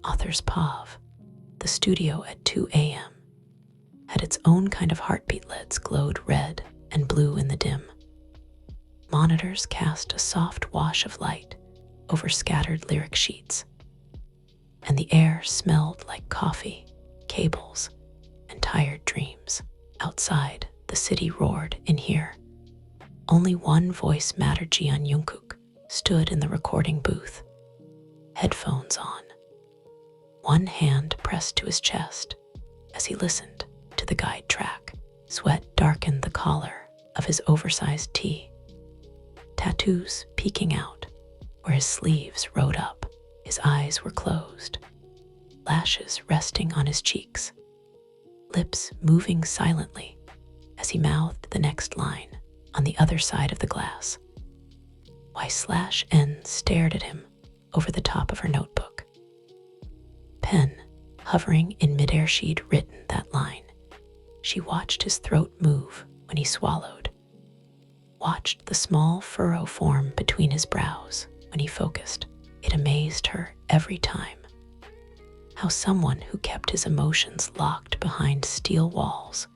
Author's POV, the studio at 2 a.m., had its own kind of heartbeat. LEDs glowed red and blue in the dim. Monitors cast a soft wash of light over scattered lyric sheets, and the air smelled like coffee, cables, and tired dreams. Outside, the city roared. In here, only one voice mattered. Jeon Jungkook stood in the recording booth, headphones on, one hand pressed to his chest as he listened to the guide track. Sweat darkened the collar of his oversized tee, tattoos peeking out where his sleeves rode up. His eyes were closed, lashes resting on his cheeks, lips moving silently as he mouthed the next line. On the other side of the glass, Y/N stared at him over the top of her notebook. Pen hovering in midair. She'd written that line. She watched his throat move when he swallowed, watched the small furrow form between his brows when he focused. It amazed her every time how someone who kept his emotions locked behind steel walls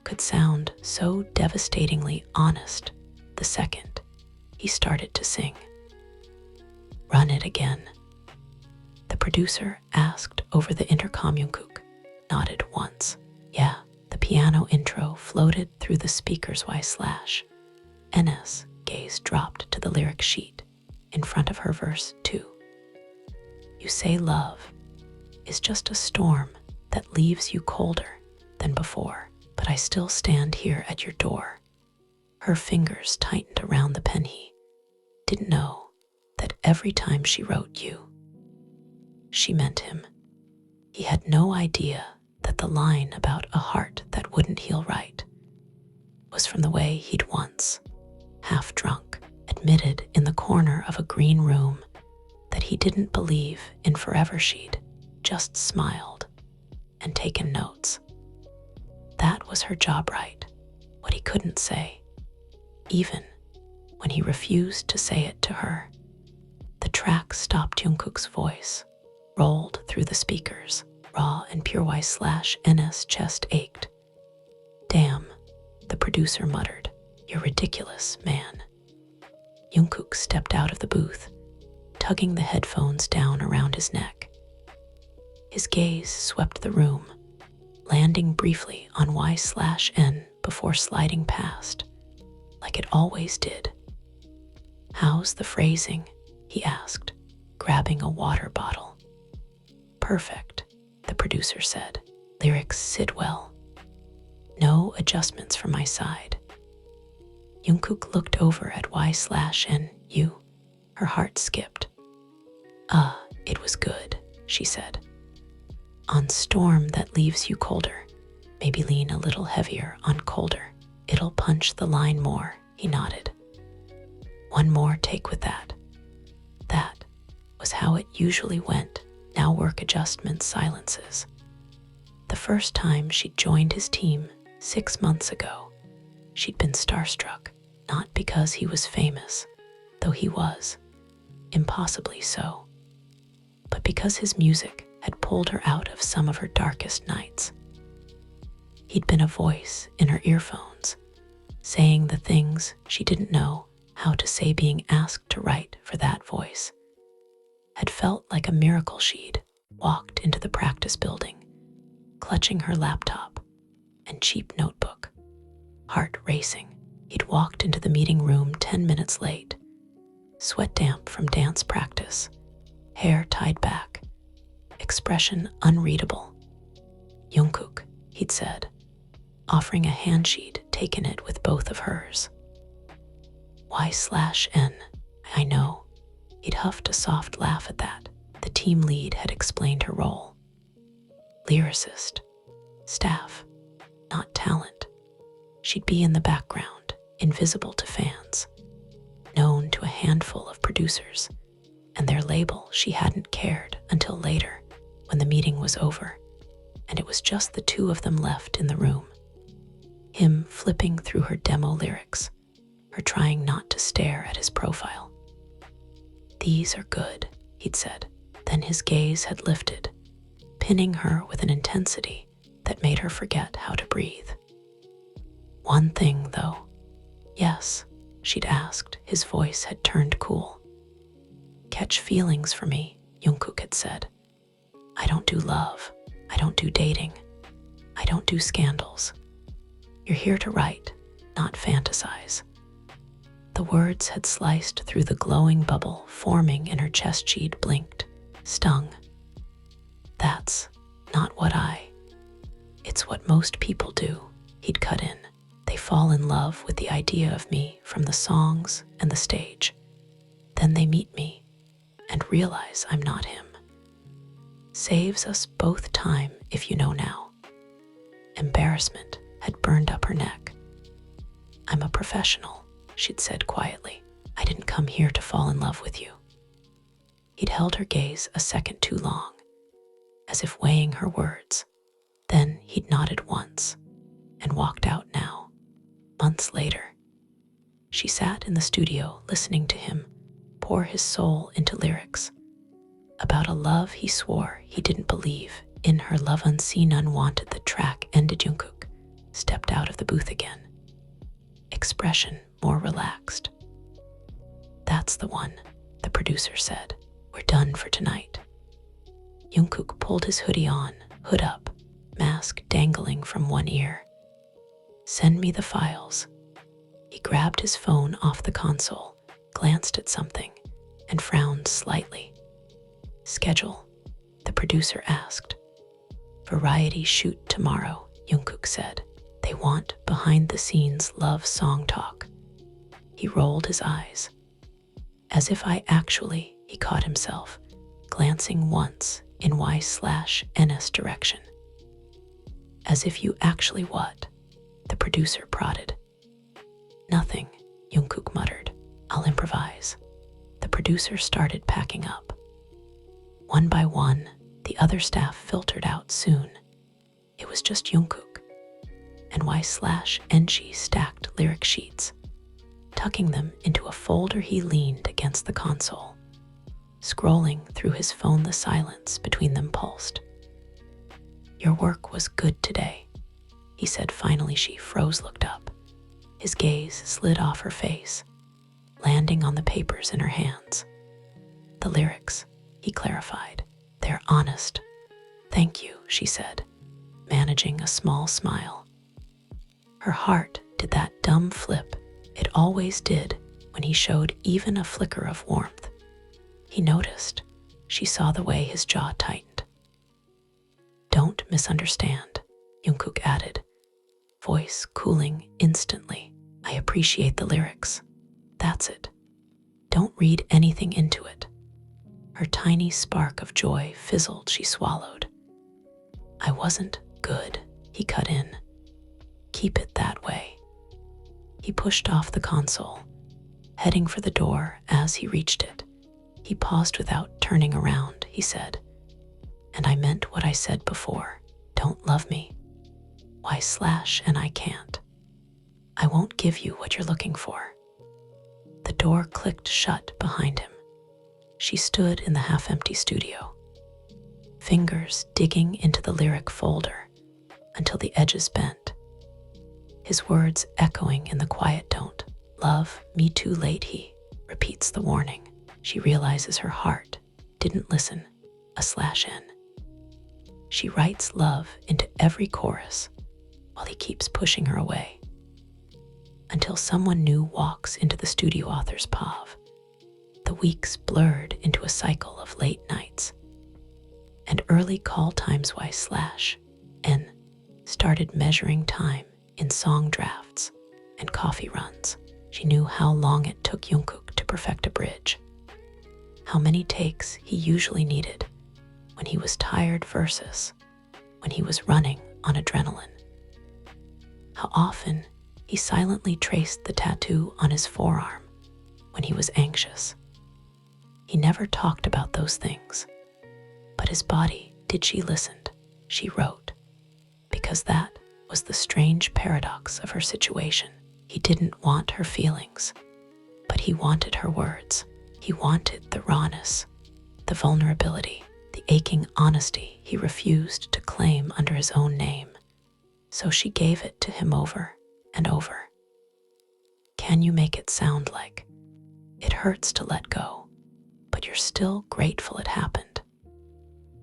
could sound so devastatingly honest the second he started to sing. Run it again, the producer asked over the intercom. Jungkook nodded once. Yeah, the piano intro floated through the speakers. Y/N's gaze dropped to the lyric sheet in front of her. Verse 2. You say love is just a storm that leaves you colder than before, but I still stand here at your door. Her fingers tightened around the pen. He didn't know that every time she wrote you, she meant him. He had no idea that the line about a heart that wouldn't heal right was from the way he'd once, half drunk, admitted in the corner of a green room that he didn't believe in forever. She'd just smiled and taken notes. That was her job, right? What he couldn't say, even when he refused to say it to her. The track stopped. Jungkook's voice rolled through the speakers, raw and pure. Y/N's chest ached. Damn, the producer muttered. You're ridiculous, man. Jungkook stepped out of the booth, tugging the headphones down around his neck. His gaze swept the room, landing briefly on Y/N before sliding past, like it always did. How's the phrasing? He asked, grabbing a water bottle. Perfect, the producer said. Lyrics sit well. No adjustments from my side. Jungkook looked over at Y/N. You. Her heart skipped. It was good, she said. On storm that leaves you colder, maybe lean a little heavier on colder. It'll punch the line more, he nodded. One more take with that. That was how it usually went. Now work adjustments, silences. The first time she'd joined his team 6 months ago, she'd been starstruck, not because he was famous, though he was, impossibly so, but because his music had pulled her out of some of her darkest nights. He'd been a voice in her earphones, saying the things she didn't know how to say. Being asked to write for that voice had felt like a miracle. She'd walked into the practice building, clutching her laptop and cheap notebook, heart racing. He'd walked into the meeting room 10 minutes late, sweat damp from dance practice, hair tied back, expression unreadable. Jungkook, he'd said, offering a hand. She'd taken it with both of hers. Y/N, I know. He'd huffed a soft laugh at that. The team lead had explained her role. Lyricist, staff, not talent. She'd be in the background, invisible to fans, known to a handful of producers, and their label. She hadn't cared until later, when the meeting was over, and it was just the two of them left in the room. Him flipping through her demo lyrics, her trying not to stare at his profile. These are good, he'd said, Then his gaze had lifted, pinning her with an intensity that made her forget how to breathe. One thing, though. Yes, she'd asked. His voice had turned cool. Catch feelings for me, Jungkook had said. I don't do love. I don't do dating. I don't do scandals. You're here to write, not fantasize. The words had sliced through the glowing bubble forming in her chest. She'd blinked, stung. That's not what It's what most people do, he'd cut in. They fall in love with the idea of me from the songs and the stage. Then they meet me and realize I'm not him. Saves us both time if you know now. Embarrassment had burned up her neck. I'm a professional, she'd said quietly. I didn't come here to fall in love with you. He'd held her gaze a second too long, as if weighing her words. Then he'd nodded once and walked out. Now, months later, she sat in the studio listening to him pour his soul into lyrics about a love he swore he didn't believe in. Her love unseen, unwanted. The track ended. Jungkook stepped out of the booth again, expression more relaxed. That's the one, the producer said. We're done for tonight. Jungkook pulled his hoodie on, hood up, mask dangling from one ear. Send me the files. He grabbed his phone off the console, glanced at something, and frowned slightly. Schedule, the producer asked. Variety shoot tomorrow, Jungkook said. They want behind-the-scenes love song talk. He rolled his eyes. As if he caught himself, glancing once in Y/NS direction. As if you actually what? The producer prodded. Nothing, Jungkook muttered. I'll improvise. The producer started packing up. One by one, the other staff filtered out soon. It was just Jungkook and Y/NG stacked lyric sheets. Tucking them into a folder, he leaned against the console. Scrolling through his phone, the silence between them pulsed. Your work was good today, he said finally. She froze, looked up. His gaze slid off her face, landing on the papers in her hands. The lyrics, he clarified. They're honest. Thank you, she said, managing a small smile. Her heart did that dumb flip it always did when he showed even a flicker of warmth. He noticed. She saw the way his jaw tightened. Don't misunderstand, Jungkook added, voice cooling instantly. I appreciate the lyrics. That's it. Don't read anything into it. Her tiny spark of joy fizzled. She swallowed. I wasn't good, he cut in. Keep it that way. He pushed off the console, heading for the door. As he reached it, he paused without turning around. He said, and I meant what I said before. Don't love me. And I can't. I won't give you what you're looking for. The door clicked shut behind him. She stood in the half-empty studio, fingers digging into the lyric folder until the edges bent. His words echoing in the quiet. Don't love me too late, he repeats the warning. She realizes her heart didn't listen. /N. She writes love into every chorus while he keeps pushing her away. Until someone new walks into the studio. Author's POV. The weeks blurred into a cycle of late nights and early call times. Y/N started measuring time in song drafts and coffee runs. She knew how long it took Jungkook to perfect a bridge, how many takes he usually needed when he was tired versus when he was running on adrenaline. How often he silently traced the tattoo on his forearm when he was anxious. He never talked about those things, but his body did. She listened, she wrote, because that was the strange paradox of her situation. He didn't want her feelings, but he wanted her words. He wanted the rawness, the vulnerability, the aching honesty he refused to claim under his own name. So she gave it to him over and over. Can you make it sound like it hurts to let go, but you're still grateful it happened?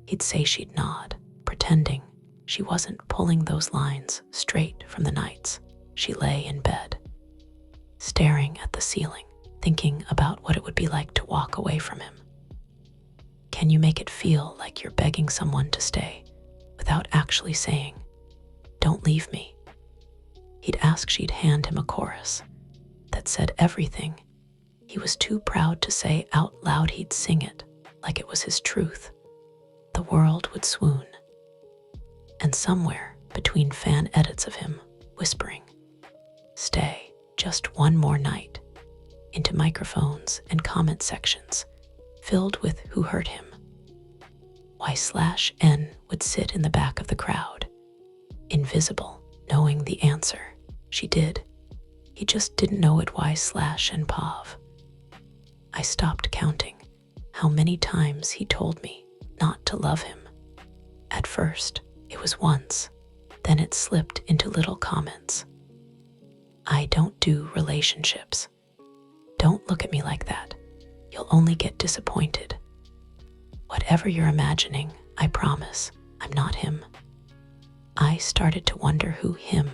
He'd say she'd nod, pretending she wasn't pulling those lines straight from the nights she lay in bed, staring at the ceiling, thinking about what it would be like to walk away from him. Can you make it feel like you're begging someone to stay without actually saying, "Don't leave me"? He'd ask she'd hand him a chorus that said everything he was too proud to say out loud. He'd sing it like it was his truth. The world would swoon. And somewhere between fan edits of him whispering, "Stay just one more night," into microphones and comment sections filled with who hurt him, Y/N would sit in the back of the crowd, invisible, knowing the answer. She did. He just didn't know it. Y/N Pav. I stopped counting how many times he told me not to love him. At first, it was once, then it slipped into little comments. "I don't do relationships. Don't look at me like that. You'll only get disappointed. Whatever you're imagining, I promise, I'm not him." I started to wonder who him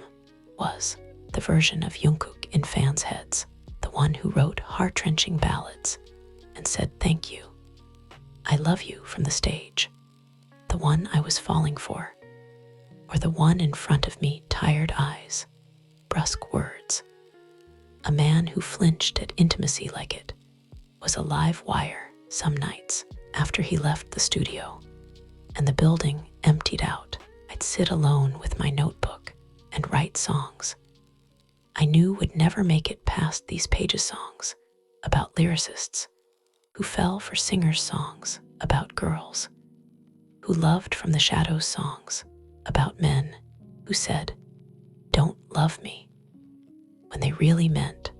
was, the version of Jungkook in fans' heads, the one who wrote heart-wrenching ballads and said thank you, "I love you" from the stage, the one I was falling for, or the one in front of me, tired eyes, brusque words. A man who flinched at intimacy like it was a live wire some nights after he left the studio and the building emptied out. I'd sit alone with my notebook and write songs I knew would never make it past these pages, songs about lyricists who fell for singers' songs about girls who loved from the shadows, songs about men who said, "Don't love me," when they really meant,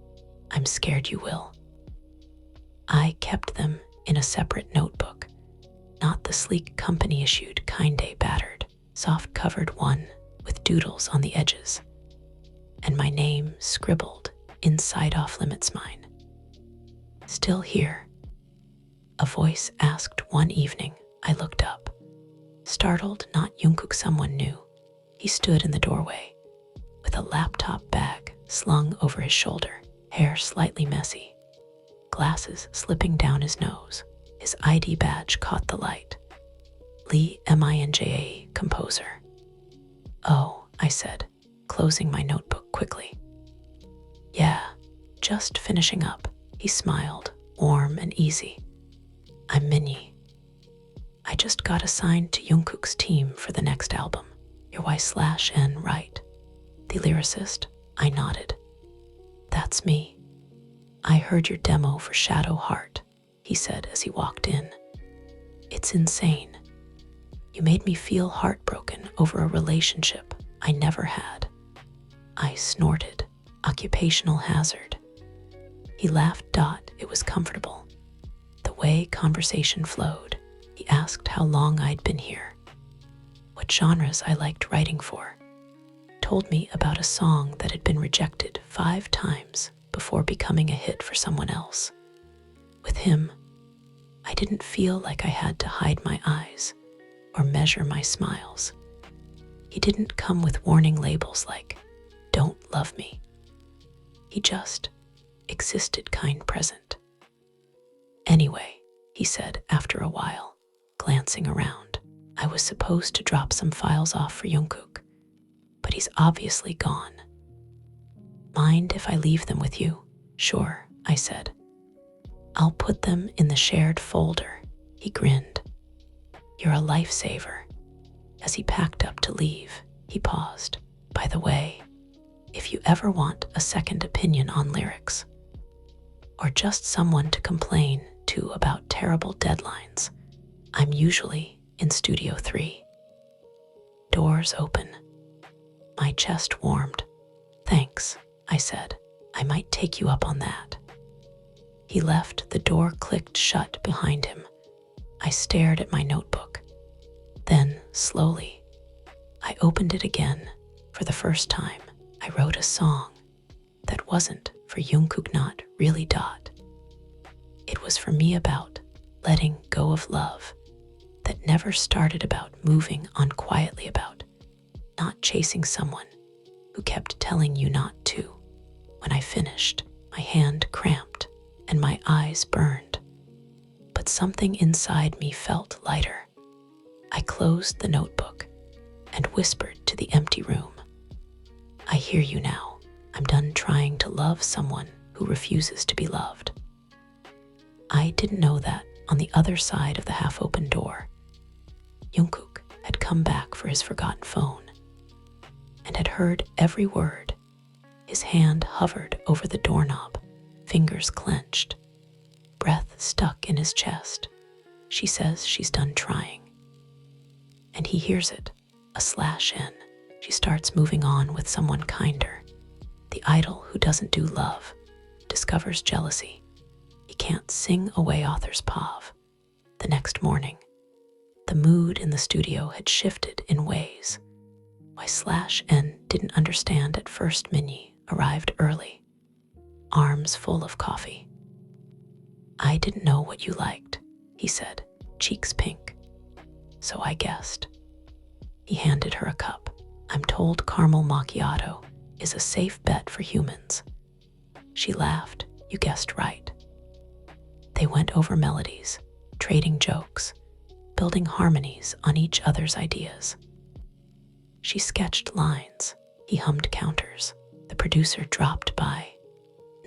"I'm scared you will." I kept them in a separate notebook, not the sleek company-issued kind, battered, soft-covered one with doodles on the edges, and my name scribbled inside. Off limits mine. Still here, a voice asked one evening. I looked up, startled. Not Jungkook, someone new. He stood in the doorway with a laptop bag slung over his shoulder, hair slightly messy, glasses slipping down his nose. His ID badge caught the light. Lee Minja, composer. "Oh," I said, closing my notebook quickly. "Yeah, just finishing up." He smiled, warm and easy. "I'm Minnie. I just got assigned to Jungkook's team for the next album." "You're Y/N, right? The lyricist?" I nodded. "That's me. I heard your demo for Shadow Heart," he said as he walked in. "It's insane. You made me feel heartbroken over a relationship I never had." I snorted. Occupational hazard. He laughed. It was comfortable. The way conversation flowed. He asked how long I'd been here, what genres I liked writing for, told me about a song that had been rejected 5 times before becoming a hit for someone else. With him, I didn't feel like I had to hide my eyes or measure my smiles. He didn't come with warning labels like, "Don't love me." He just existed, kind present. "Anyway," he said after a while, glancing around, "I was supposed to drop some files off for Jungkook, but he's obviously gone. Mind if I leave them with you?" "Sure," I said. "I'll put them in the shared folder." He grinned. "You're a lifesaver." As he packed up to leave, he paused. "By the way, if you ever want a second opinion on lyrics, or just someone to complain to about terrible deadlines, I'm usually in Studio 3. Doors open. My chest warmed. "Thanks," I said. "I might take you up on that." He left. The door clicked shut behind him. I stared at my notebook. Then, slowly, I opened it again. For the first time, I wrote a song that wasn't for Jungkook, not really. It was for me, about letting go of love that never started, about moving on quietly, about not chasing someone who kept telling you not to. When I finished, my hand cramped and my eyes burned, but something inside me felt lighter. I closed the notebook and whispered to the empty room, I hear you now. I'm done trying to love someone who refuses to be loved. I didn't know that on the other side of the half-open door, Jungkook had come back for his forgotten phone and had heard every word. His hand hovered over the doorknob, fingers clenched, breath stuck in his chest. She says she's done trying. And he hears it, /n. She starts moving on with someone kinder. The idol who doesn't do love discovers jealousy. He can't sing away author's POV. The next morning, the mood in the studio had shifted in ways Y/N didn't understand at first. Minnie arrived early, arms full of coffee. I didn't know what you liked, he said, cheeks pink. So I guessed. He handed her a cup. I'm told caramel macchiato is a safe bet for humans. She laughed. You guessed right. They went over melodies, trading jokes, building harmonies on each other's ideas. She sketched lines. He hummed counters. The producer dropped by,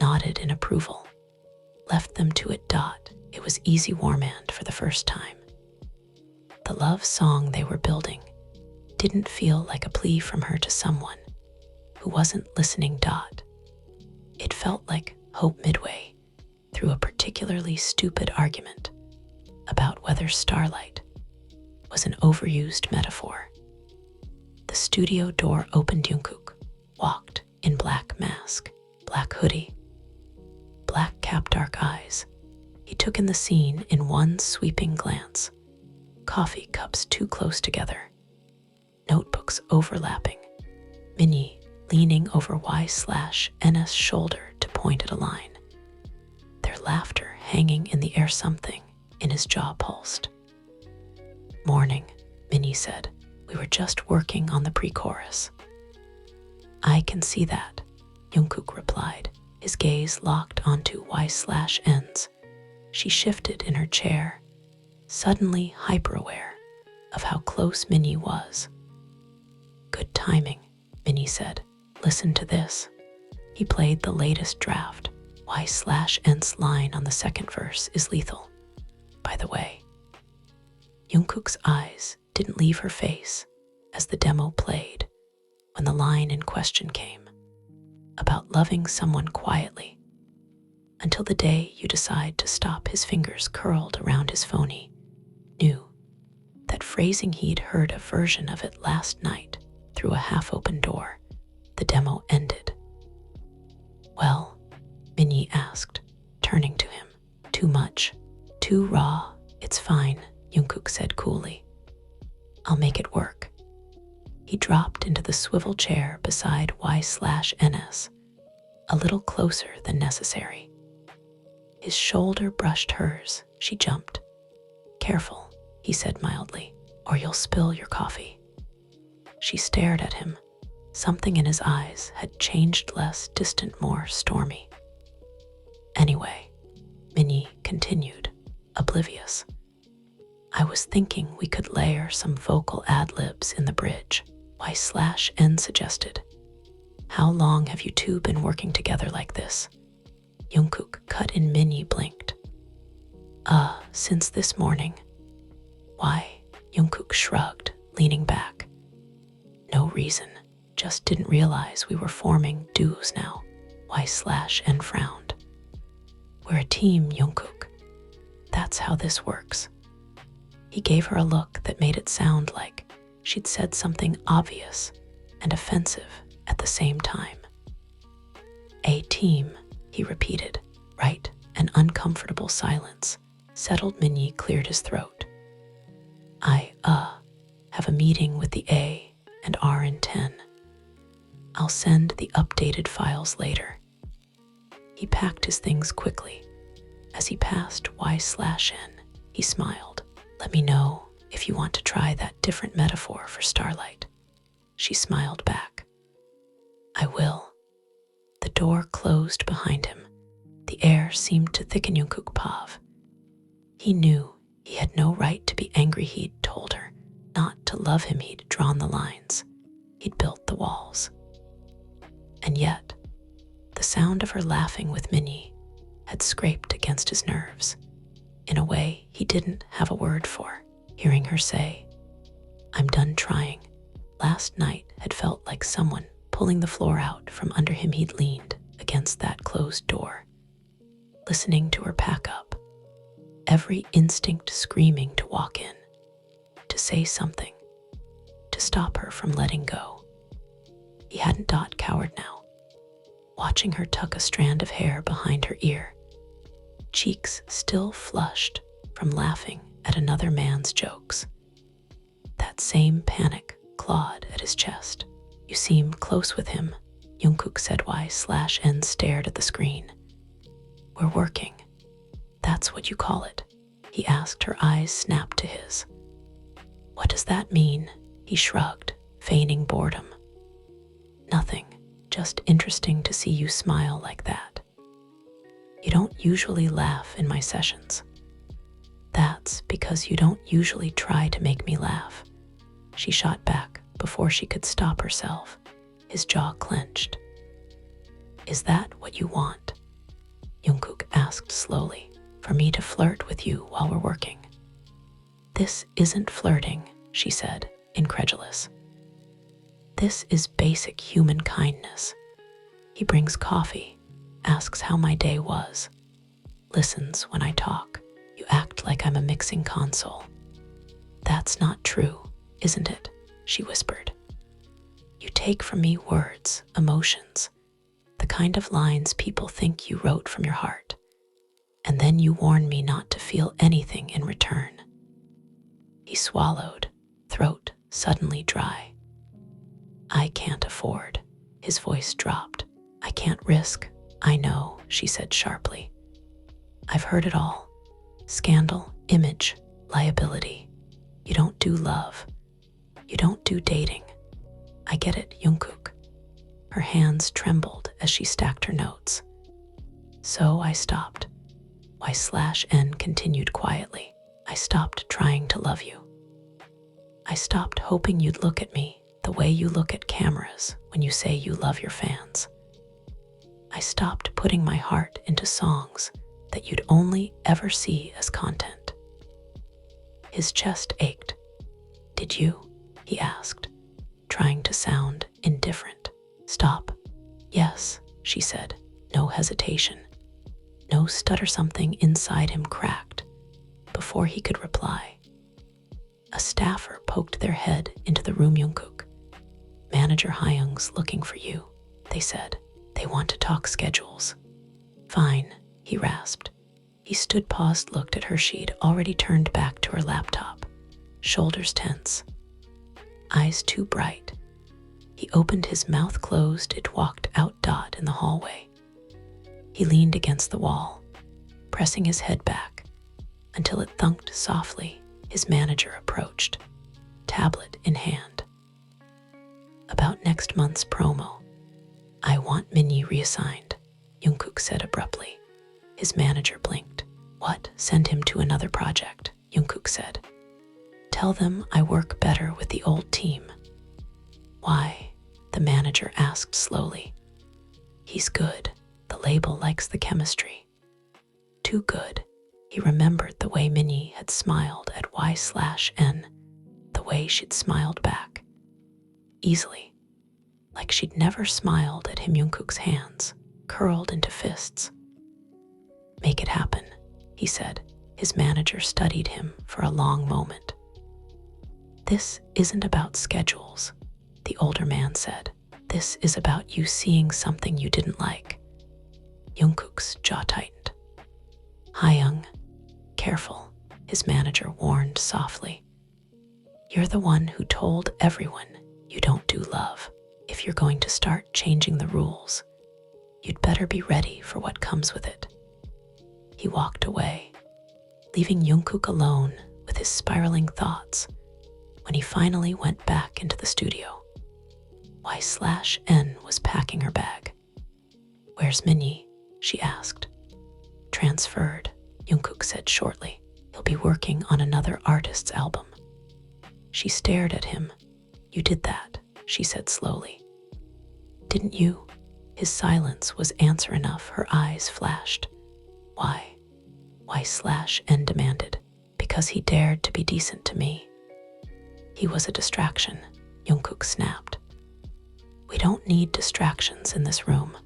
nodded in approval, left them to it. It was easy warmand for the first time. The love song they were building didn't feel like a plea from her to someone who wasn't listening. It felt like hope midway through a particularly stupid argument about whether starlight was an overused metaphor. The studio door opened. Jungkook walked in black mask, black hoodie, black cap, dark eyes. He took in the scene in one sweeping glance. Coffee cups too close together, notebooks overlapping, Minnie leaning over Y/N's shoulder to point at a line. Their laughter hanging in the air, something in his jaw pulsed. Morning, Minnie said. We were just working on the pre-chorus. I can see that, Jungkook replied, his gaze locked onto Y/N's. She shifted in her chair, suddenly hyper-aware of how close Minnie was. Good timing, Minnie said. Listen to this. He played the latest draft. Y/N's line on the second verse is lethal. By the way, Jungkook's eyes didn't leave her face as the demo played when the line in question came, about loving someone quietly, until the day you decide to stop. His fingers curled around his phone. He knew that phrasing. He'd heard a version of it last night through a half-open door. The demo ended. Well, Minnie asked, turning to him. Too much, too raw. It's fine, Jungkook said coolly. I'll make it work. He dropped into the swivel chair beside Y/N's, a little closer than necessary. His shoulder brushed hers. She jumped. Careful, he said mildly, or you'll spill your coffee. She stared at him. Something in his eyes had changed, less distant, more stormy. Anyway, Minnie continued, oblivious. I was thinking we could layer some vocal ad-libs in the bridge, Y/N suggested. How long have you two been working together like this? Jungkook cut in. Minnie blinked. Since this morning. Why? Jungkook shrugged, leaning back. No reason, just didn't realize we were forming duos now. Y/N frowned. We're a team, Jungkook. That's how this works. He gave her a look that made it sound like she'd said something obvious and offensive at the same time. A team, he repeated, right? An uncomfortable silence. Settled Minnie cleared his throat. I, have a meeting with the A and R in 10. I'll send the updated files later. He packed his things quickly. As he passed Y/N, he smiled. Let me know if you want to try that different metaphor for starlight. She smiled back. I will. The door closed behind him. The air seemed to thicken Jungkook Pav. He knew he had no right to be angry. He'd told her not to love him. He'd drawn the lines. He'd built the walls. And yet, the sound of her laughing with Minnie had scraped against his nerves in a way he didn't have a word for. Hearing her say, I'm done trying, last night had felt like someone pulling the floor out from under him. He'd leaned against that closed door, listening to her pack up, every instinct screaming to walk in, to say something, to stop her from letting go. He hadn't cowered now, watching her tuck a strand of hair behind her ear, cheeks still flushed from laughing at another man's jokes. That same panic clawed at his chest. You seem close with him, Jungkook said. Y/N stared at the screen. We're working. That's what you call it? He asked. Her eyes snapped to his. What does that mean? He shrugged, feigning boredom. Nothing, just interesting to see you smile like that. You don't usually laugh in my sessions. That's because you don't usually try to make me laugh. She shot back before she could stop herself. His jaw clenched. Is that what you want? Jungkook asked slowly. For me to flirt with you while we're working? This isn't flirting, she said, incredulous. This is basic human kindness. He brings coffee, asks how my day was, listens when I talk. You act like I'm a mixing console. That's not true, isn't it? She whispered. You take from me words, emotions, the kind of lines people think you wrote from your heart. And then you warn me not to feel anything in return. He swallowed, throat suddenly dry. I can't afford. His voice dropped. I can't risk. I know, she said sharply. I've heard it all. Scandal, image, liability. You don't do love. You don't do dating. I get it, Jungkook. Her hands trembled as she stacked her notes. So I stopped. Y/N continued quietly. I stopped trying to love you. I stopped hoping you'd look at me the way you look at cameras when you say you love your fans. I stopped putting my heart into songs that you'd only ever see as content. His chest ached. Did you? He asked, trying to sound indifferent. Stop. Yes, she said, no hesitation. No stutter. Something inside him cracked before he could reply. A staffer poked their head into the room. Jungkook, Manager Hyung's looking for you, they said. They want to talk schedules. Fine, he rasped. He stood, paused, looked at her. She'd already turned back to her laptop, shoulders tense, eyes too bright. He opened, his mouth closed. It walked out. In the hallway. He leaned against the wall, pressing his head back until it thunked softly. His manager approached, tablet in hand. About next month's promo. I want Minnie reassigned, Jungkook said abruptly. His manager blinked. What? Send him to another project, Jungkook said. Tell them I work better with the old team. Why? The manager asked slowly. He's good. The label likes the chemistry. Too good. He remembered the way Minnie had smiled at Y/N, the way she'd smiled back. Easily, like she'd never smiled at him. Jungkook's hands curled into fists. Make it happen, he said. His manager studied him for a long moment. This isn't about schedules, the older man said. This is about you seeing something you didn't like. Jungkook's jaw tightened. Hyung, careful," his manager warned softly. "You're the one who told everyone you don't do love. If you're going to start changing the rules, you'd better be ready for what comes with it." He walked away, leaving Jungkook alone with his spiraling thoughts. When he finally went back into the studio, Y/N was packing her bag. "Where's Minnie?" she asked. "Transferred," Jungkook said shortly. "He'll be working on another artist's album." She stared at him. "You did that," she said slowly. "Didn't you?" His silence was answer enough. Her eyes flashed. "Why?" Y/N demanded. "Because he dared to be decent to me." "He was a distraction," Jungkook snapped. "We don't need distractions in this room."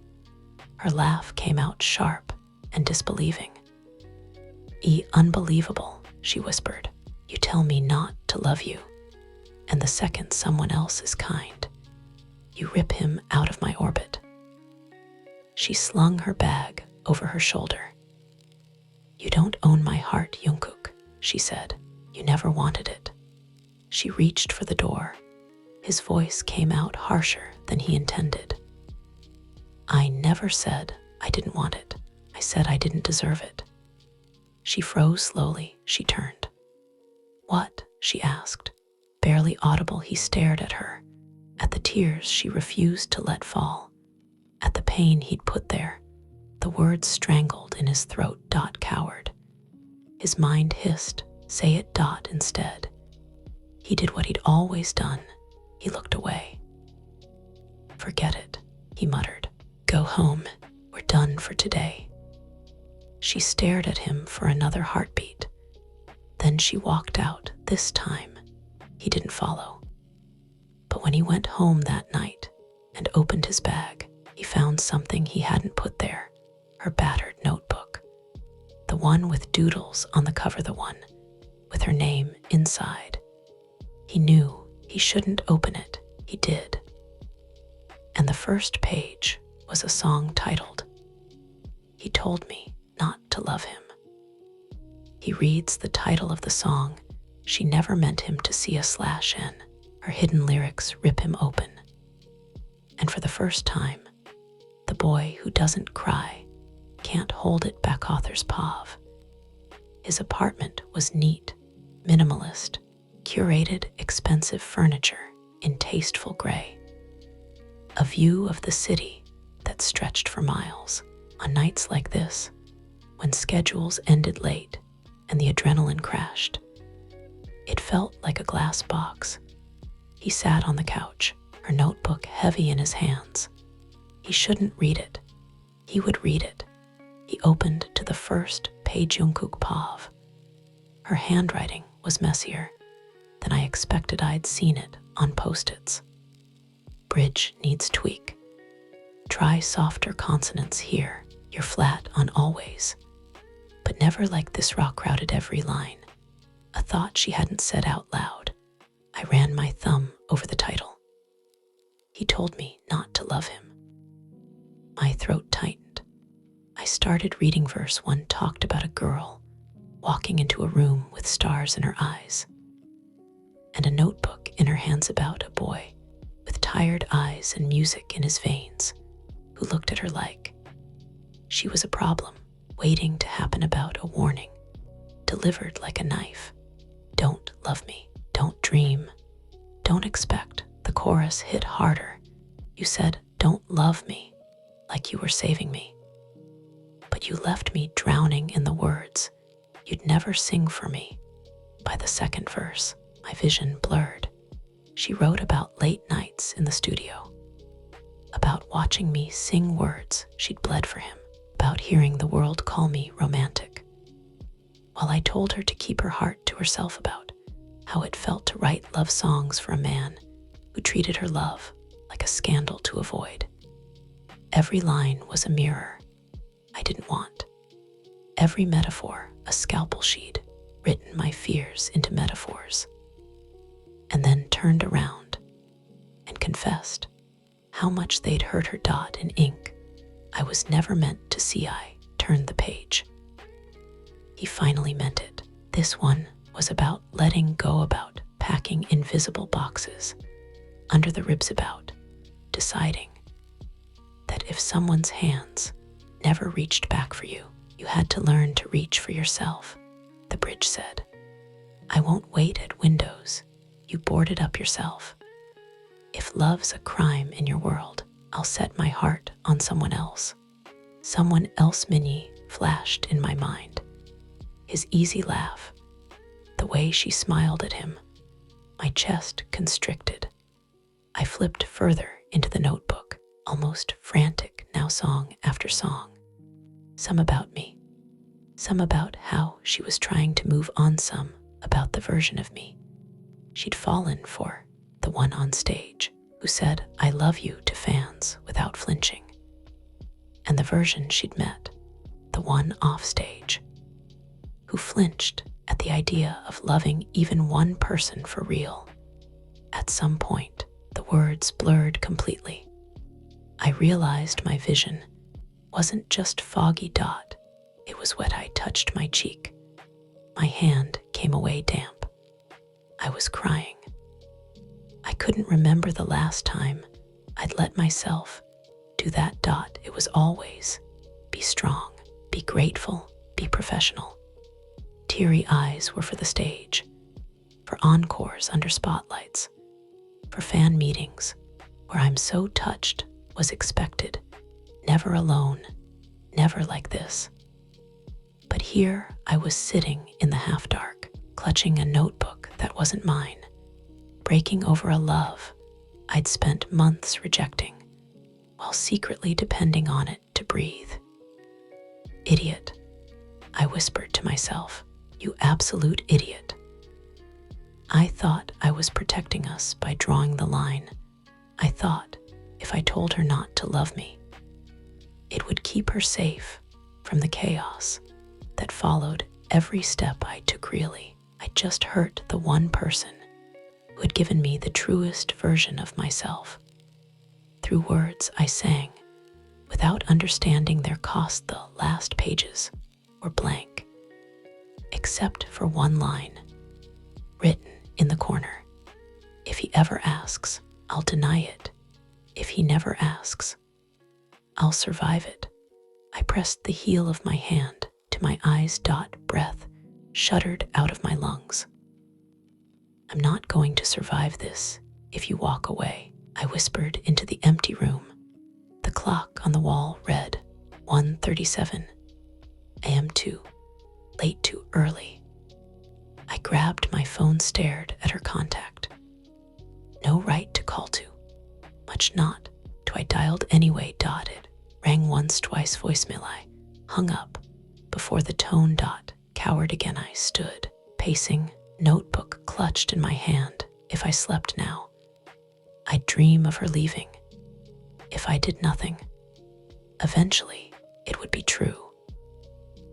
Her laugh came out sharp and disbelieving. "Unbelievable," she whispered. "You tell me not to love you, and the second someone else is kind, you rip him out of my orbit." She slung her bag over her shoulder. "You don't own my heart, Jungkook," she said. "You never wanted it." She reached for the door. His voice came out harsher than he intended. "I never said I didn't want it. I said I didn't deserve it." She froze slowly. She turned. "What?" she asked. Barely audible, he stared at her, at the tears she refused to let fall, at the pain he'd put there. The words strangled in his throat. Coward. His mind hissed, "Say it, instead." He did what he'd always done. He looked away. "Forget it," he muttered. "Go home. We're done for today." She stared at him for another heartbeat. Then she walked out. This time, he didn't follow. But when he went home that night and opened his bag, he found something he hadn't put there. Her battered notebook. The one with doodles on the cover, the one with her name inside. He knew he shouldn't open it. He did. And the first page was a song titled, "He Told Me Not to Love Him." He reads the title of the song. She never meant him to see a /N. Her hidden lyrics rip him open. And for the first time, the boy who doesn't cry can't hold it back. Author's POV. His apartment was neat, minimalist, curated, expensive furniture in tasteful gray. A view of the city that stretched for miles. On nights like this, when schedules ended late and the adrenaline crashed, it felt like a glass box. He sat on the couch, her notebook heavy in his hands. He shouldn't read it. He would read it. He opened to the first page. Jungkook POV. Her handwriting was messier than I expected. I'd seen it on post-its. "Bridge needs tweak. Try softer consonants here. You're flat on always. But never like this." Raw crowded every line. A thought she hadn't said out loud. I ran my thumb over the title. "He told me not to love him." My throat tightened. I started reading. Verse 1 talked about a girl walking into a room with stars in her eyes, and a notebook in her hands about a boy with tired eyes and music in his veins, who looked at her like she was a problem waiting to happen. About a warning delivered like a knife. "Don't love me. Don't dream. Don't expect." The chorus hit harder. "You said, 'Don't love me,' like you were saving me. But you left me drowning in the words. You'd never sing for me." By the second verse, my vision blurred. She wrote about late nights in the studio, about watching me sing words she'd bled for him, about hearing the world call me romantic, while I told her to keep her heart to herself. About how it felt to write love songs for a man who treated her love like a scandal to avoid. Every line was a mirror I didn't want. Every metaphor a scalpel she'd written my fears into metaphors, and then turned around and confessed how much they'd hurt her. In ink I was never meant to see. I turned the page. He finally meant it. This one was about letting go, about packing invisible boxes under the ribs, about deciding that if someone's hands never reached back for you, you had to learn to reach for yourself. The bridge said, I won't wait at windows, you board it up yourself. If love's a crime in your world, I'll set my heart on someone else. Someone else. Minnie flashed in my mind. His easy laugh, the way she smiled at him, my chest constricted. I flipped further into the notebook, almost frantic now, song after song. Some about me, some about how she was trying to move on, some about the version of me she'd fallen for, the one on stage who said, I love you to fans without flinching, and the version she'd met, the one off stage who flinched at the idea of loving even one person for real. At some point, the words blurred completely. I realized my vision wasn't just foggy dot, it was wet. I touched my cheek. My hand came away damp. I was crying. I couldn't remember the last time I'd let myself do that dot. It was always, be strong, be grateful, be professional. Teary eyes were for the stage, for encores under spotlights, for fan meetings where I'm so touched was expected, never alone, never like this. But here I was sitting in the half-dark, clutching a notebook that wasn't mine, breaking over a love I'd spent months rejecting, while secretly depending on it to breathe. Idiot, I whispered to myself, you absolute idiot. I thought I was protecting us by drawing the line. I thought if I told her not to love me, it would keep her safe from the chaos that followed every step I took. Really, I just hurt the one person who had given me the truest version of myself. Through words I sang, without understanding their cost. The last pages were blank, except for one line, written in the corner. If he ever asks, I'll deny it. If he never asks, I'll survive it. I pressed the heel of my hand to my eyes. Breath shuddered out of my lungs. I'm not going to survive this if you walk away, I whispered into the empty room. The clock on the wall read 1:37 a.m. Too late, too early. I grabbed my phone, stared at her contact. No right to call to, much not to. I dialed anyway. It rang once, twice, voicemail. I hung up before the tone. Cowered again. I stood, pacing, notebook clutched in my hand. If I slept now, I'd dream of her leaving. If I did nothing, eventually it would be true.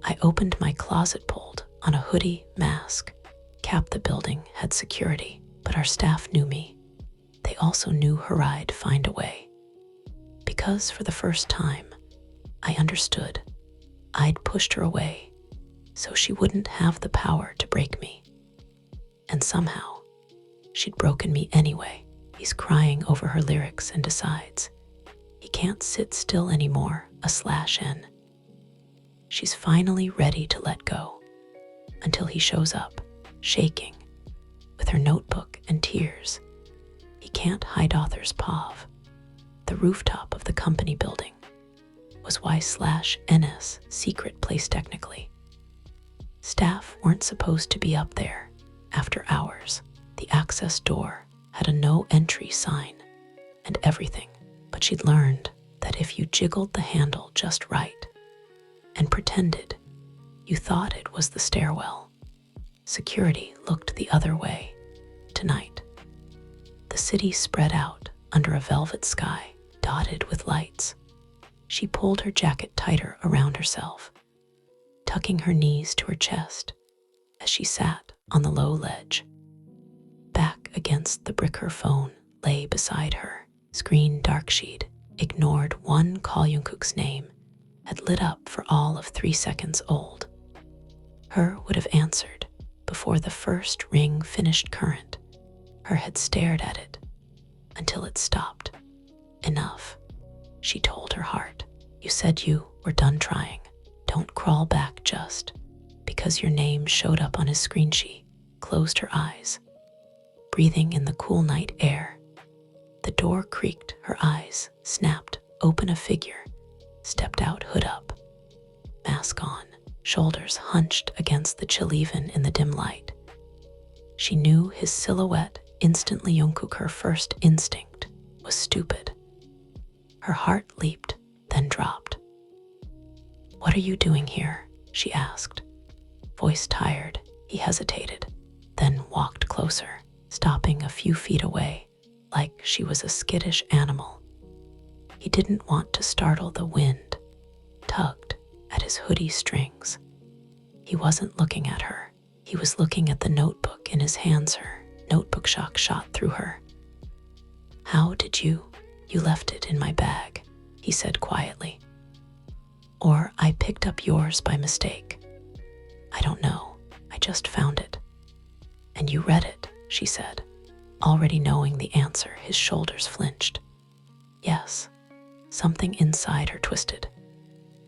I opened my closet, pulled on a hoodie, mask, cap. The building had security, but our staff knew me. They also knew her. I'd find a way. Because for the first time, I understood. I'd pushed her away so she wouldn't have the power to break me. And somehow, she'd broken me anyway. He's crying over her lyrics and decides he can't sit still anymore. /N. She's finally ready to let go until he shows up, shaking, with her notebook and tears. He can't hide. Author's POV. The rooftop of the company building was Y/NS secret place technically. Staff weren't supposed to be up there after hours. The access door had a no entry sign and everything, but she'd learned that if you jiggled the handle just right and pretended you thought it was the stairwell, security looked the other way. Tonight, the city spread out under a velvet sky dotted with lights. She pulled her jacket tighter around herself, tucking her knees to her chest as she sat on the low ledge. Back against the brick, her phone lay beside her. Screen dark. She'd ignored one call. Jungkook's name had lit up for all of 3 seconds old. Her would have answered before the first ring finished current. Her head stared at it until it stopped. Enough, she told her heart. You said you were done trying. Don't crawl back just because your name showed up on his screen. She closed her eyes, breathing in the cool night air. The door creaked, her eyes snapped open. A figure stepped out, hood up, mask on, shoulders hunched against the chill even in the dim light. She knew his silhouette instantly. Jungkook. Her first instinct was stupid. Her heart leaped, then dropped. What are you doing here? She asked, voice tired. He hesitated, then walked closer, stopping a few feet away, like she was a skittish animal. He didn't want to startle. The wind tugged at his hoodie strings. He wasn't looking at her. He was looking at the notebook in his hands. Her notebook. Shock shot through her. How did you left it in my bag, he said quietly. Or I picked up yours by mistake. I don't know. I just found it. And you read it, she said, already knowing the answer. His shoulders flinched. Yes. Something inside her twisted.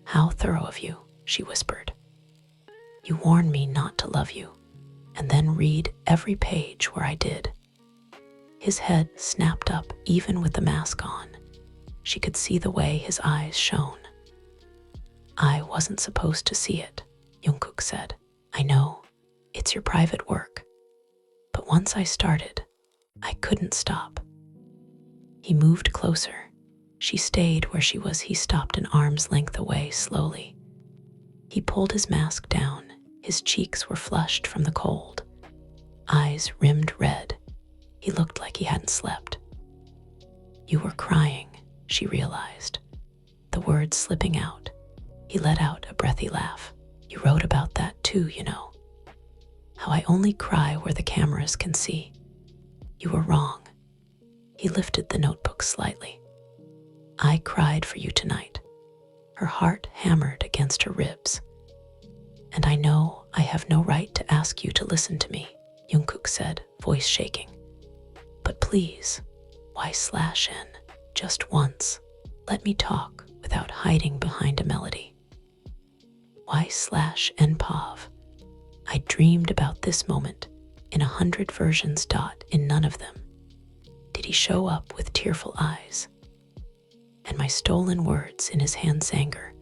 How thorough of you, she whispered. You warned me not to love you, and then read every page where I did. His head snapped up. Even with the mask on, she could see the way his eyes shone. I wasn't supposed to see it, Jungkook said. I know, it's your private work. But once I started, I couldn't stop. He moved closer. She stayed where she was. He stopped an arm's length away slowly. He pulled his mask down. His cheeks were flushed from the cold, eyes rimmed red. He looked like he hadn't slept. You were crying, she realized, the words slipping out. He let out a breathy laugh. You wrote about that too, you know. How I only cry where the cameras can see. You were wrong. He lifted the notebook slightly. I cried for you tonight. Her heart hammered against her ribs. And I know I have no right to ask you to listen to me, Jungkook said, voice shaking. But please, Y/N, just once, let me talk without hiding behind a melody. Y/N Pav. I dreamed about this moment in 100 versions. In none of them did he show up with tearful eyes. And my stolen words in his hands, anger,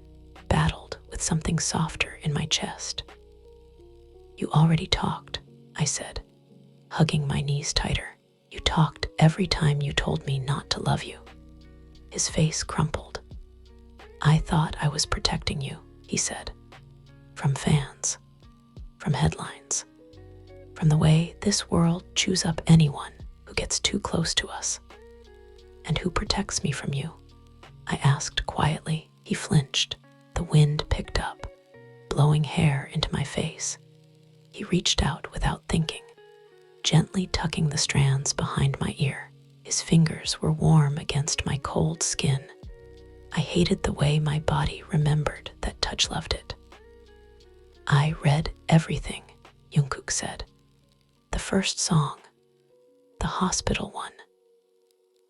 battled with something softer in my chest. You already talked, I said, hugging my knees tighter. You talked every time you told me not to love you. His face crumpled. I thought I was protecting you, he said. From fans, from headlines, from the way this world chews up anyone who gets too close to us. And who protects me from you? I asked quietly. He flinched. The wind picked up, blowing hair into my face. He reached out without thinking, gently tucking the strands behind my ear. His fingers were warm against my cold skin. I hated the way my body remembered that touch. Loved it. I read everything, Jungkook said. The first song, the hospital one,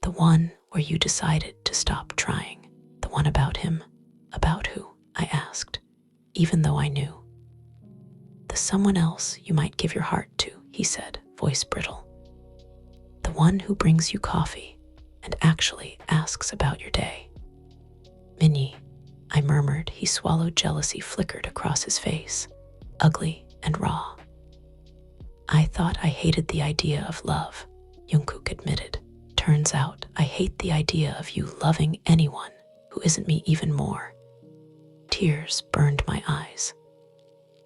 the one where you decided to stop trying, the one about him. About who? I asked, even though I knew. The someone else you might give your heart to, he said, voice brittle. The one who brings you coffee and actually asks about your day. Minnie, I murmured. He swallowed. Jealousy flickered across his face, ugly and raw. I thought I hated the idea of love, Jungkook admitted. Turns out I hate the idea of you loving anyone who isn't me even more. Tears burned my eyes.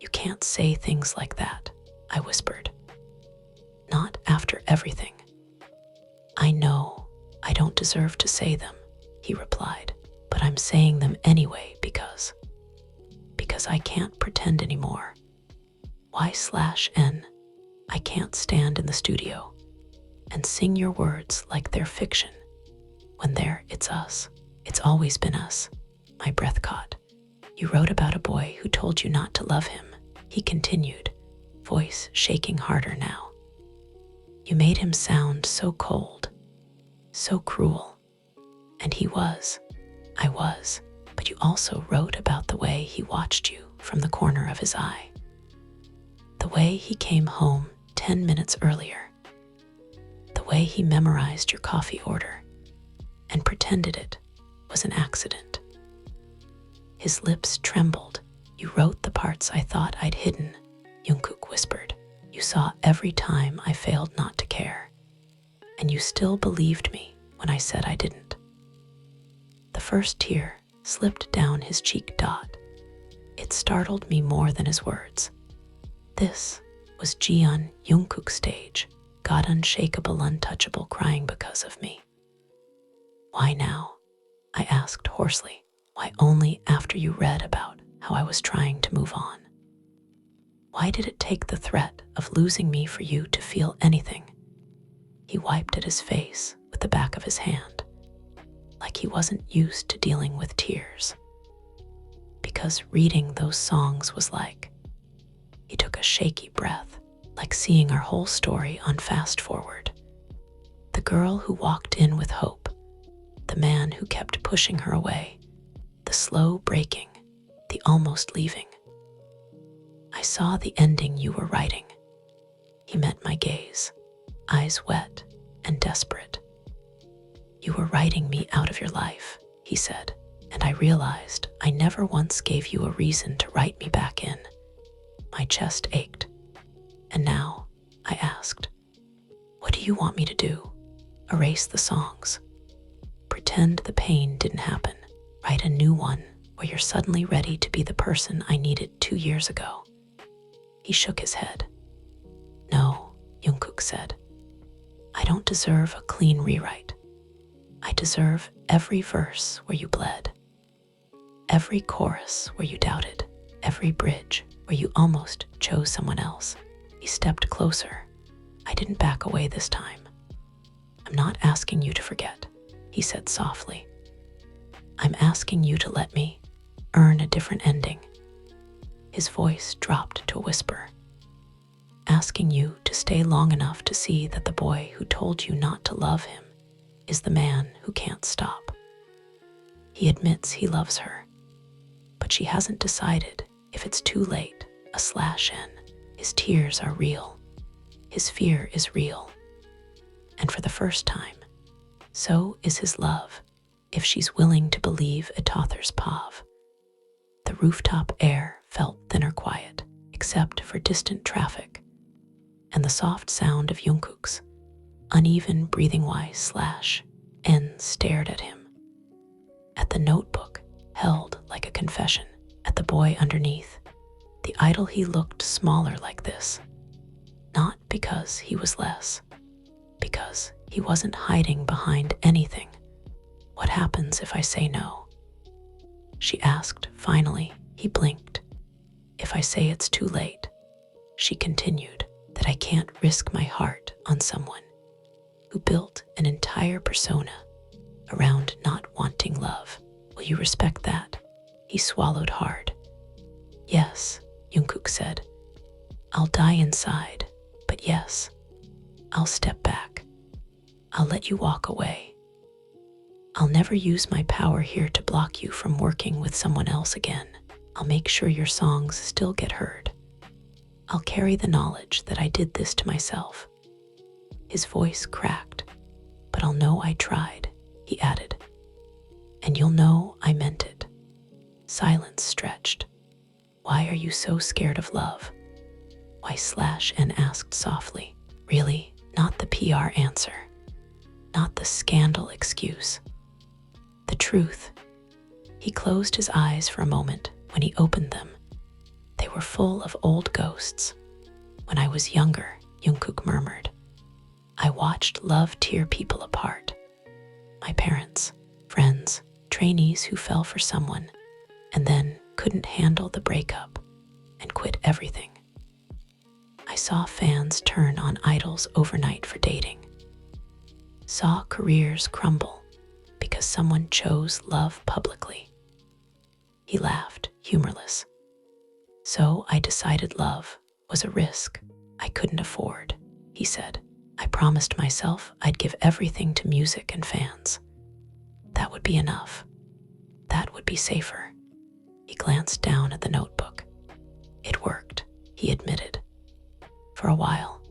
You can't say things like that, I whispered. Not after everything. I know I don't deserve to say them, he replied, but I'm saying them anyway because I can't pretend anymore. Y/N, I can't stand in the studio and sing your words like they're fiction. When it's us. It's always been us. My breath caught. You wrote about a boy who told you not to love him, he continued, voice shaking harder now. You made him sound so cold, so cruel. And he was. I was. But you also wrote about the way he watched you from the corner of his eye. The way he came home 10 minutes earlier. The way he memorized your coffee order and pretended it was an accident. His lips trembled. You wrote the parts I thought I'd hidden, Jungkook whispered. You saw every time I failed not to care. And you still believed me when I said I didn't. The first tear slipped down his cheek dot. It startled me more than his words. This was Jeon Jungkook's stage, God unshakable, untouchable, crying because of me. Why now? I asked hoarsely. Why only after you read about how I was trying to move on? Why did it take the threat of losing me for you to feel anything? He wiped at his face with the back of his hand, like he wasn't used to dealing with tears. Because reading those songs was like, he took a shaky breath, like seeing our whole story on fast forward. The girl who walked in with hope, the man who kept pushing her away, the slow breaking, the almost leaving. I saw the ending you were writing. He met my gaze, eyes wet and desperate. You were writing me out of your life, he said, and I realized I never once gave you a reason to write me back in. My chest ached. And now, I asked, what do you want me to do? Erase the songs? Pretend the pain didn't happen? Write a new one where you're suddenly ready to be the person I needed 2 years ago? He shook his head. No, Jungkook said. I don't deserve a clean rewrite. I deserve every verse where you bled, every chorus where you doubted, every bridge where you almost chose someone else. He stepped closer. I didn't back away this time. I'm not asking you to forget, he said softly. I'm asking you to let me earn a different ending. His voice dropped to a whisper. Asking you to stay long enough to see that the boy who told you not to love him is the man who can't stop. He admits he loves her, but she hasn't decided if it's too late. /N. His tears are real. His fear is real. And for the first time, so is his love, if she's willing to believe Etother's Pav. The rooftop air felt thinner quiet, except for distant traffic, and the soft sound of Jungkook's uneven breathing. Y/N stared at him, at the notebook held like a confession, at the boy underneath, the idol. He looked smaller like this, not because he was less, because he wasn't hiding behind anything. What happens if I say no? She asked finally. He blinked. If I say it's too late, she continued, that I can't risk my heart on someone who built an entire persona around not wanting love. Will you respect that? He swallowed hard. Yes, Jungkook said. I'll die inside, but yes, I'll step back. I'll let you walk away. I'll never use my power here to block you from working with someone else again. I'll make sure your songs still get heard. I'll carry the knowledge that I did this to myself. His voice cracked. But I'll know I tried, he added. And you'll know I meant it. Silence stretched. Why are you so scared of love? Y/N asked softly. Really, not the PR answer. Not the scandal excuse. The truth. He closed his eyes for a moment. When he opened them, they were full of old ghosts. When I was younger, Jungkook murmured, I watched love tear people apart. My parents, friends, trainees who fell for someone and then couldn't handle the breakup and quit everything. I saw fans turn on idols overnight for dating. Saw careers crumble because someone chose love publicly. He laughed, humorless. So I decided love was a risk I couldn't afford, he said. I promised myself I'd give everything to music and fans. That would be enough. That would be safer. He glanced down at the notebook. It worked, he admitted. For a while.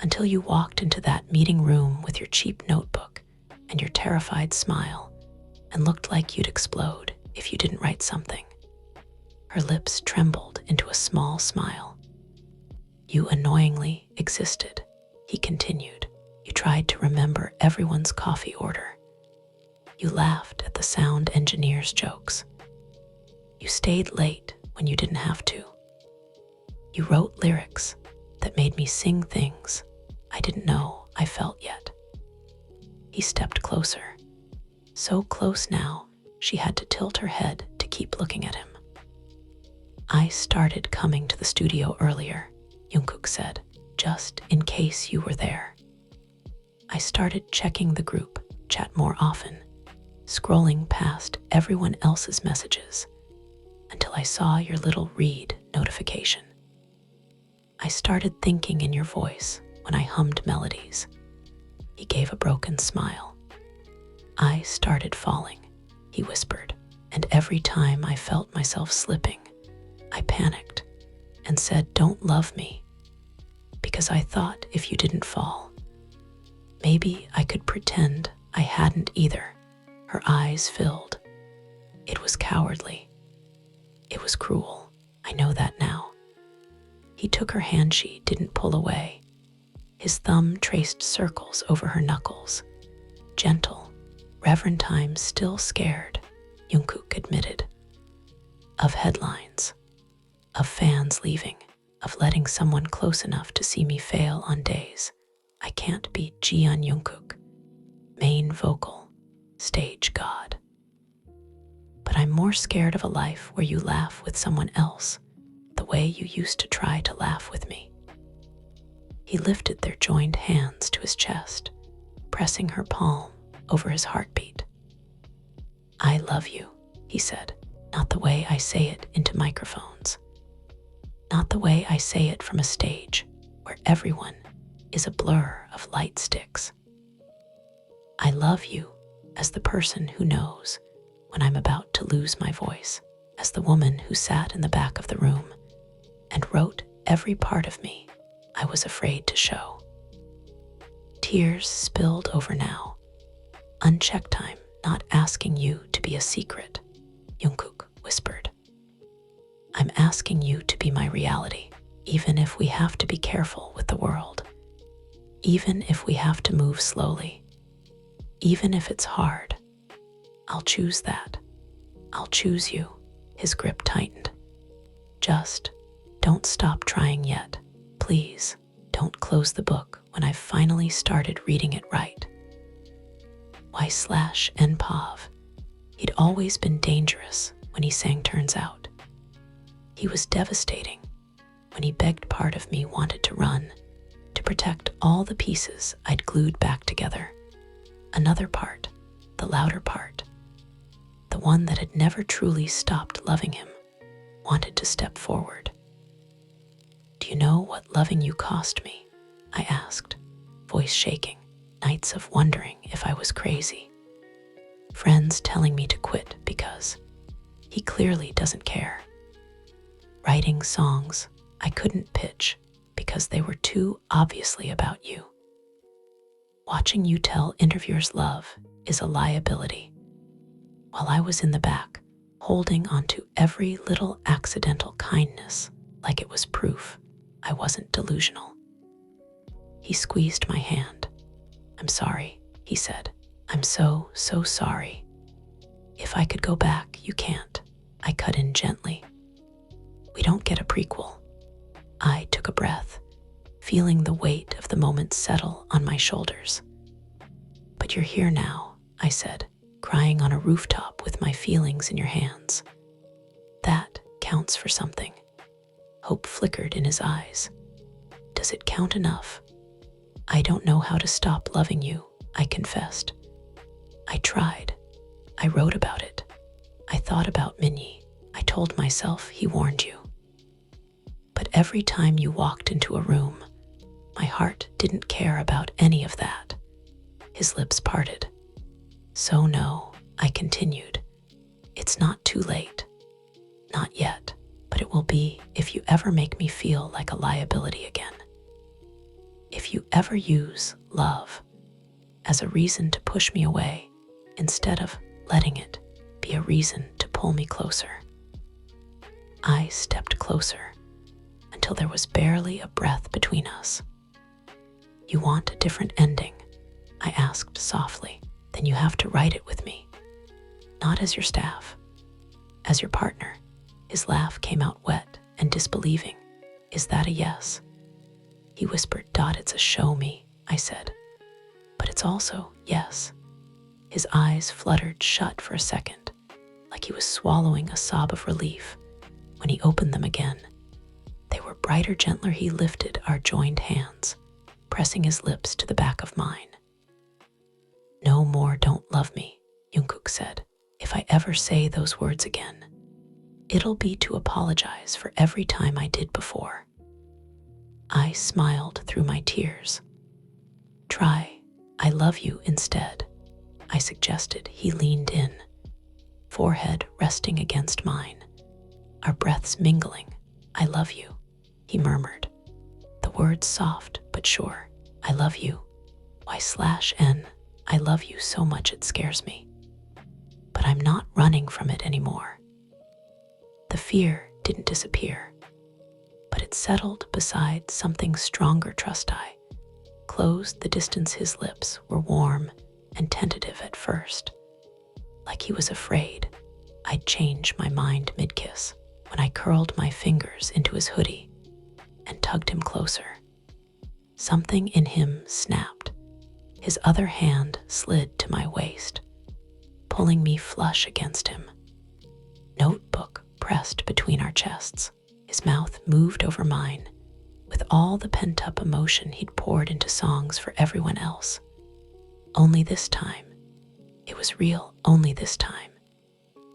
Until you walked into that meeting room with your cheap notebook and your terrified smile and looked like you'd explode if you didn't write something. Her lips trembled into a small smile. You annoyingly existed, he continued. You tried to remember everyone's coffee order. You laughed at the sound engineer's jokes. You stayed late when you didn't have to. You wrote lyrics that made me sing things I didn't know I felt yet. He stepped closer. So close now, she had to tilt her head to keep looking at him. I started coming to the studio earlier, Jungkook said, just in case you were there. I started checking the group chat more often, scrolling past everyone else's messages until I saw your little read notification. I started thinking in your voice when I hummed melodies. He gave a broken smile. I started falling, he whispered, and every time I felt myself slipping, I panicked and said, "Don't love me," because I thought if you didn't fall, maybe I could pretend I hadn't either. Her eyes filled. It was cowardly. It was cruel. I know that now. He took her hand she didn't pull away. His thumb traced circles over her knuckles. Gentle, Reverend Time still scared, Jungkook admitted. Of headlines. Of fans leaving. Of letting someone close enough to see me fail on days I can't beat. Jeon Jungkook, main vocal, stage god. But I'm more scared of a life where you laugh with someone else, the way you used to try to laugh with me. He lifted their joined hands to his chest, pressing her palm over his heartbeat. I love you, he said, not the way I say it into microphones. Not the way I say it from a stage where everyone is a blur of light sticks. I love you as the person who knows when I'm about to lose my voice, as the woman who sat in the back of the room and wrote every part of me I was afraid to show. Tears spilled over now. Unchecked time, not asking you to be a secret, Jungkook whispered. I'm asking you to be my reality, even if we have to be careful with the world. Even if we have to move slowly. Even if it's hard. I'll choose that. I'll choose you. His grip tightened. Just don't stop trying yet. Please, don't close the book when I've finally started reading it right. Y/NPOV. He'd always been dangerous when he sang Turns Out. He was devastating when he begged part of me wanted to run to protect all the pieces I'd glued back together. Another part, the louder part, the one that had never truly stopped loving him, wanted to step forward. Do you know what loving you cost me? I asked, voice shaking, nights of wondering if I was crazy. Friends telling me to quit because he clearly doesn't care. Writing songs I couldn't pitch because they were too obviously about you. Watching you tell interviewers love is a liability. While I was in the back, holding onto every little accidental kindness like it was proof I wasn't delusional. He squeezed my hand. I'm sorry, he said. I'm so sorry. If I could go back, you can't. I cut in gently. We don't get a prequel. I took a breath, feeling the weight of the moment settle on my shoulders. But you're here now, I said, crying on a rooftop with my feelings in your hands. That counts for something. Hope flickered in his eyes. Does it count enough? I don't know how to stop loving you, I confessed. I tried. I wrote about it. I thought about Minnie. I told myself he warned you. But every time you walked into a room, my heart didn't care about any of that. His lips parted. So no, I continued. It's not too late. Not yet, but it will be if you ever make me feel like a liability again. If you ever use love as a reason to push me away instead of letting it be a reason to pull me closer. I stepped closer until there was barely a breath between us. You want a different ending? I asked softly. Then you have to write it with me. Not as your staff, as your partner. His laugh came out wet and disbelieving. Is that a yes? He whispered, It's a show me, I said. But it's also yes. His eyes fluttered shut for a second, like he was swallowing a sob of relief. When he opened them again, they were brighter, gentler. He lifted our joined hands, pressing his lips to the back of mine. No more don't love me, Jungkook said. If I ever say those words again, it'll be to apologize for every time I did before. I smiled through my tears. Try, I love you instead, I suggested. He leaned in, forehead resting against mine, our breaths mingling. I love you, he murmured, the words soft but sure. I love you. Y/N. I love you so much it scares me. But I'm not running from it anymore. The fear didn't disappear, but it settled beside something stronger. Trust. I closed the distance. His lips were warm and tentative at first, like he was afraid I'd change my mind mid-kiss. When I curled my fingers into his hoodie and tugged him closer, something in him snapped. His other hand slid to my waist, pulling me flush against him. Notebook pressed between our chests. His mouth moved over mine with all the pent-up emotion he'd poured into songs for everyone else. Only this time, it was real. Only this time,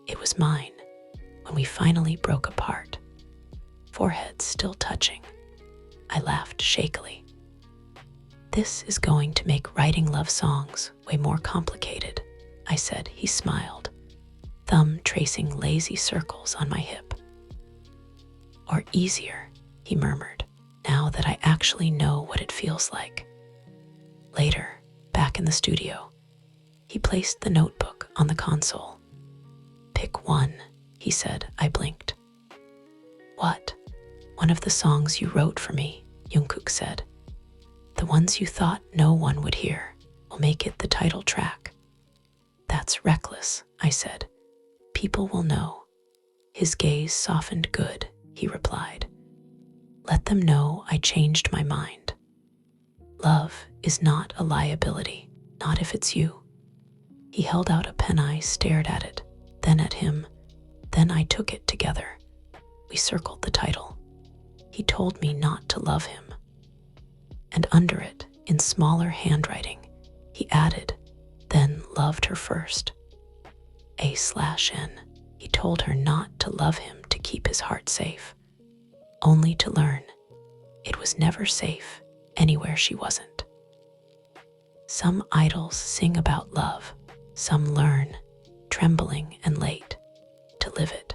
it was mine. When we finally broke apart, foreheads still touching, I laughed shakily. This is going to make writing love songs way more complicated, I said. He smiled, thumb tracing lazy circles on my hip. Or easier, he murmured, now that I actually know what it feels like. Later, back in the studio, he placed the notebook on the console. Pick one, he said. I blinked. What? One of the songs you wrote for me, Jungkook said. The ones you thought no one would hear. We'll make it the title track. That's reckless, I said. People will know. His gaze softened. Good, he replied. Let them know I changed my mind. Love is not a liability, not if it's you. He held out a pen. I stared at it, then at him. Then I took it together. We circled the title. He told me not to love him. And under it, in smaller handwriting, he added, then loved her first. A/N. He told her not to love him to keep his heart safe, only to learn it was never safe anywhere she wasn't. Some idols sing about love, some learn, trembling and late, to live it.